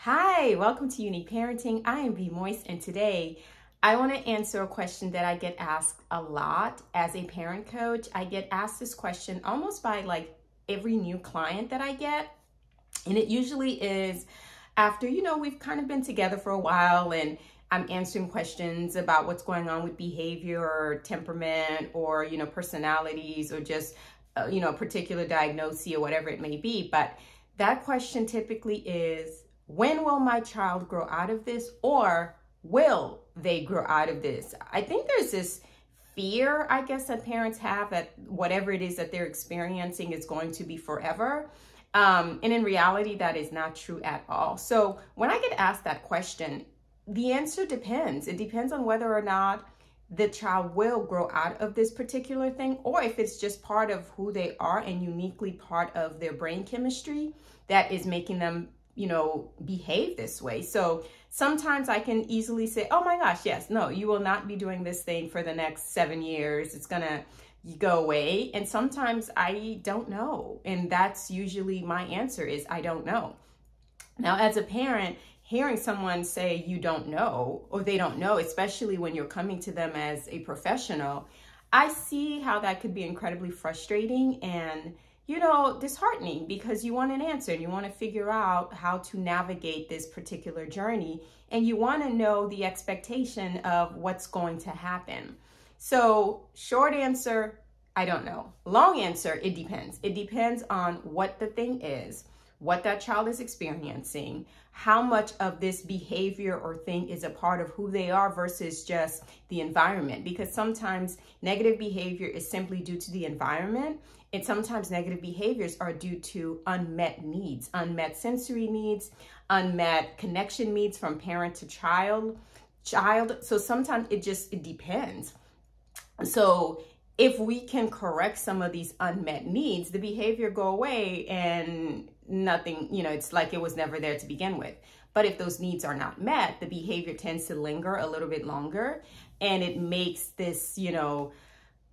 Hi, welcome to U.N.I.Q.U.E Parenting. I am B Moist, and today I want to answer a question that I get asked a lot as a parent coach. I get asked this question almost by like every new client that I get, and it usually is after, we've kind of been together for a while and I'm answering questions about what's going on with behavior or temperament or, personalities or just, a particular diagnosis or whatever it may be. But that question typically is, when will my child grow out of this, or will they grow out of this? I think there's this fear, I guess, that parents have that whatever it is that they're experiencing is going to be forever. And in reality, that is not true at all. So when I get asked that question, the answer depends. It depends on whether or not the child will grow out of this particular thing, or if it's just part of who they are and uniquely part of their brain chemistry that is making them behave this way. So sometimes I can easily say, oh my gosh, yes, no, you will not be doing this thing for the next 7 years. It's gonna go away. And sometimes I don't know. And that's usually my answer is, I don't know. Now, as a parent, hearing someone say you don't know, or they don't know, especially when you're coming to them as a professional, I see how that could be incredibly frustrating and disheartening, because you want an answer and you want to figure out how to navigate this particular journey, and you want to know the expectation of what's going to happen. So short answer, I don't know. Long answer, it depends. It depends on what the thing is, what that child is experiencing, how much of this behavior or thing is a part of who they are versus just the environment. Because sometimes negative behavior is simply due to the environment, and sometimes negative behaviors are due to unmet needs, unmet sensory needs, unmet connection needs from parent to child. So sometimes it depends. So if we can correct some of these unmet needs, the behavior go away and nothing, it's like it was never there to begin with. But if those needs are not met, the behavior tends to linger a little bit longer, and it makes this,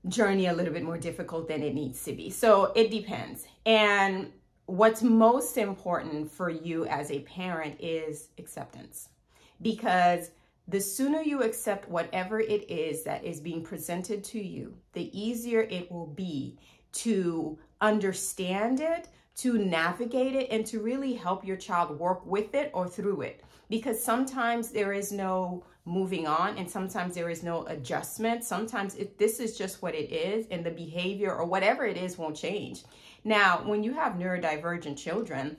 journey a little bit more difficult than it needs to be. So it depends. And what's most important for you as a parent is acceptance, because the sooner you accept whatever it is that is being presented to you, the easier it will be to understand it, to navigate it, and to really help your child work with it or through it. Because sometimes there is no moving on, and sometimes there is no adjustment. Sometimes this is just what it is, and the behavior or whatever it is won't change. Now, when you have neurodivergent children,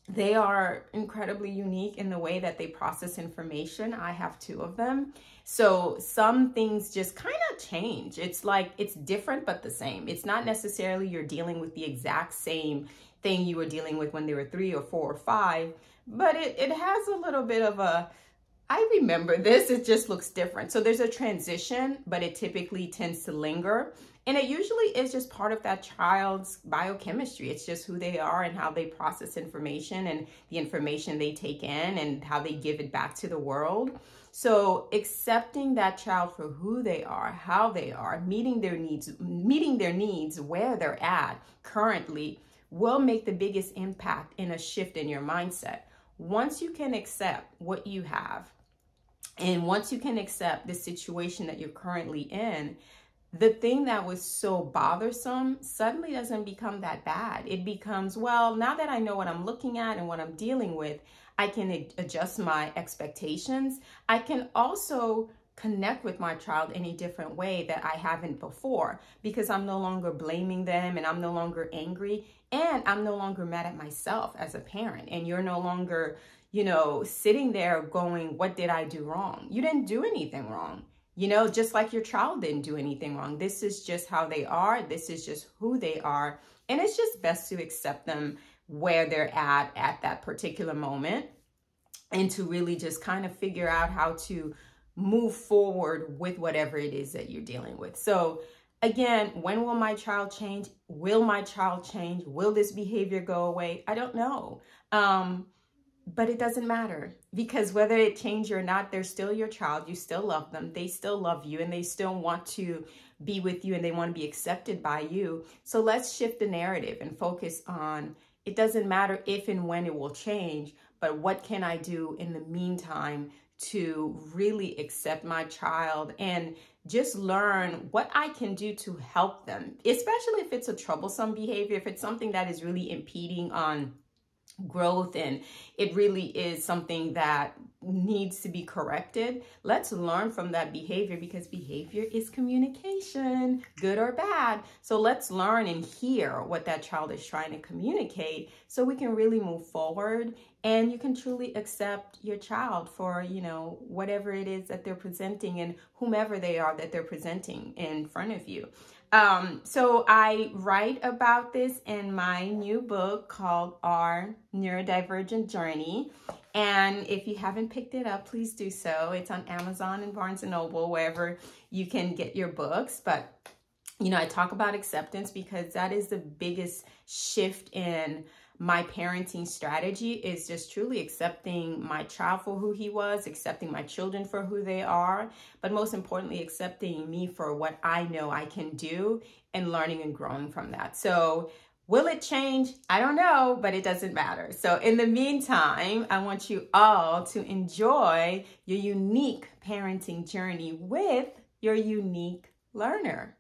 they are incredibly unique in the way that they process information. I have 2 of them. So some things just kind of change. It's like it's different, but the same. It's not necessarily you're dealing with the exact same thing you were dealing with when they were 3 or 4 or 5, but it has a little bit of a, I remember this, it just looks different. So there's a transition, but it typically tends to linger. And it usually is just part of that child's biochemistry. It's just who they are and how they process information and the information they take in and how they give it back to the world. So accepting that child for who they are, how they are, meeting their needs where they're at currently will make the biggest impact in a shift in your mindset. Once you can accept what you have, and once you can accept the situation that you're currently in, the thing that was so bothersome suddenly doesn't become that bad. It becomes, well, now that I know what I'm looking at and what I'm dealing with, I can adjust my expectations. I can also connect with my child in a different way that I haven't before, because I'm no longer blaming them, and I'm no longer angry, and I'm no longer mad at myself as a parent. And you're no longer, sitting there going, what did I do wrong? You didn't do anything wrong. Just like your child didn't do anything wrong. This is just how they are. This is just who they are. And it's just best to accept them where they're at that particular moment, and to really just kind of figure out how to move forward with whatever it is that you're dealing with. So again, when will my child change? Will my child change? Will this behavior go away? I don't know. But it doesn't matter, because whether it changes or not, they're still your child. You still love them. They still love you, and they still want to be with you, and they want to be accepted by you. So let's shift the narrative and focus on, it doesn't matter if and when it will change, but what can I do in the meantime to really accept my child and just learn what I can do to help them, especially if it's a troublesome behavior, if it's something that is really impeding on growth and it really is something that needs to be corrected. Let's learn from that behavior, because behavior is communication, good or bad. So let's learn and hear what that child is trying to communicate so we can really move forward and you can truly accept your child for, whatever it is that they're presenting and whomever they are that they're presenting in front of you. So I write about this in my new book called Our Neurodivergent Journey. And if you haven't picked it up, please do so. It's on Amazon and Barnes & Noble, wherever you can get your books. But, I talk about acceptance because that is the biggest shift in my parenting strategy, is just truly accepting my child for who he was, accepting my children for who they are, but most importantly, accepting me for what I know I can do and learning and growing from that. So will it change? I don't know, but it doesn't matter. So in the meantime, I want you all to enjoy your unique parenting journey with your unique learner.